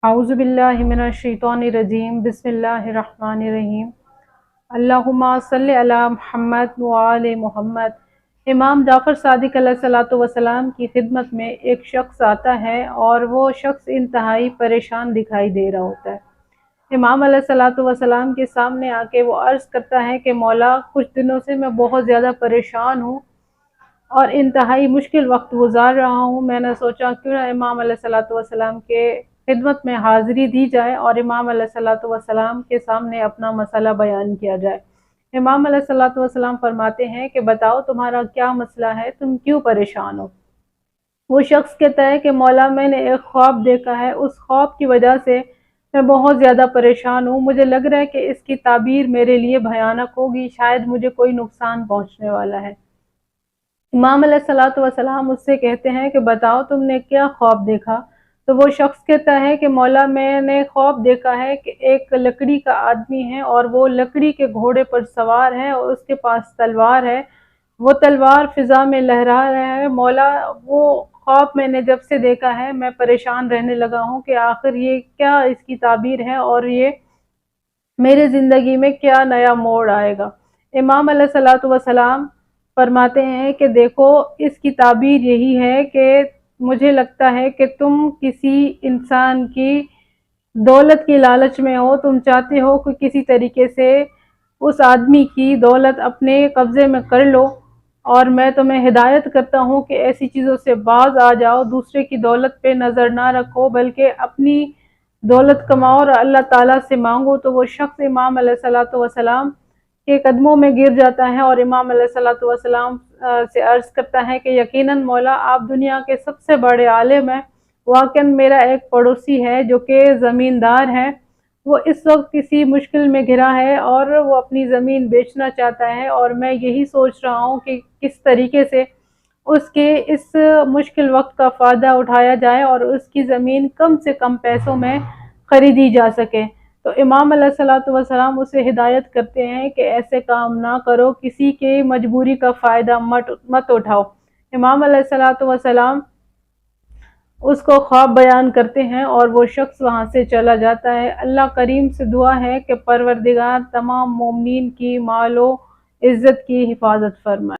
اعوذ باللہ من الشیطان الرجیم بسم اللہ الرحمن الرحیم اللہم صلی علی محمد وآل محمد۔ امام جعفر صادق علیہ الصلوۃ والسلام کی خدمت میں ایک شخص آتا ہے اور وہ شخص انتہائی پریشان دکھائی دے رہا ہوتا ہے۔ امام علیہ الصلوۃ والسلام کے سامنے آ کے وہ عرض کرتا ہے کہ مولا، کچھ دنوں سے میں بہت زیادہ پریشان ہوں اور انتہائی مشکل وقت گزار رہا ہوں۔ میں نے سوچا کیوں نہ امام علیہ الصلوۃ والسلام کے خدمت میں حاضری دی جائے اور امام علیہ الصلوۃ والسلام کے سامنے اپنا مسئلہ بیان کیا جائے۔ امام علیہ الصلوۃ والسلام فرماتے ہیں کہ بتاؤ تمہارا کیا مسئلہ ہے، تم کیوں پریشان ہو؟ وہ شخص کہتا ہے کہ مولا، میں نے ایک خواب دیکھا ہے، اس خواب کی وجہ سے میں بہت زیادہ پریشان ہوں۔ مجھے لگ رہا ہے کہ اس کی تعبیر میرے لیے بھیانک ہوگی، شاید مجھے کوئی نقصان پہنچنے والا ہے۔ امام علیہ الصلوۃ والسلام اس سے کہتے ہیں کہ بتاؤ تم نے کیا خواب دیکھا؟ تو وہ شخص کہتا ہے کہ مولا، میں نے خواب دیکھا ہے کہ ایک لکڑی کا آدمی ہے اور وہ لکڑی کے گھوڑے پر سوار ہے اور اس کے پاس تلوار ہے، وہ تلوار فضا میں لہرا رہا ہے۔ مولا، وہ خواب میں نے جب سے دیکھا ہے میں پریشان رہنے لگا ہوں کہ آخر یہ کیا اس کی تعبیر ہے اور یہ میرے زندگی میں کیا نیا موڑ آئے گا۔ امام علیہ الصلوۃ والسلام فرماتے ہیں کہ دیکھو، اس کی تعبیر یہی ہے کہ مجھے لگتا ہے کہ تم کسی انسان کی دولت کی لالچ میں ہو، تم چاہتے ہو کہ کسی طریقے سے اس آدمی کی دولت اپنے قبضے میں کر لو، اور میں تمہیں ہدایت کرتا ہوں کہ ایسی چیزوں سے باز آ جاؤ، دوسرے کی دولت پہ نظر نہ رکھو بلکہ اپنی دولت کماؤ اور اللہ تعالیٰ سے مانگو۔ تو وہ شخص امام علیہ الصلوۃ والسلام کے قدموں میں گر جاتا ہے اور امام علیہ الصلوۃ والسلام سے عرض کرتا ہے کہ یقیناً مولا، آپ دنیا کے سب سے بڑے عالم ہیں۔ واقعاً میرا ایک پڑوسی ہے جو کہ زمیندار ہے، وہ اس وقت کسی مشکل میں گھرا ہے اور وہ اپنی زمین بیچنا چاہتا ہے، اور میں یہی سوچ رہا ہوں کہ کس طریقے سے اس کے اس مشکل وقت کا فائدہ اٹھایا جائے اور اس کی زمین کم سے کم پیسوں میں خریدی جا سکے۔ تو امام علیہ الصلوۃ والسلام اسے ہدایت کرتے ہیں کہ ایسے کام نہ کرو، کسی کی مجبوری کا فائدہ مت اٹھاؤ۔ امام علیہ الصلوۃ والسلام اس کو خواب بیان کرتے ہیں اور وہ شخص وہاں سے چلا جاتا ہے۔ اللہ کریم سے دعا ہے کہ پروردگار تمام مومنین کی مال و عزت کی حفاظت فرمائے۔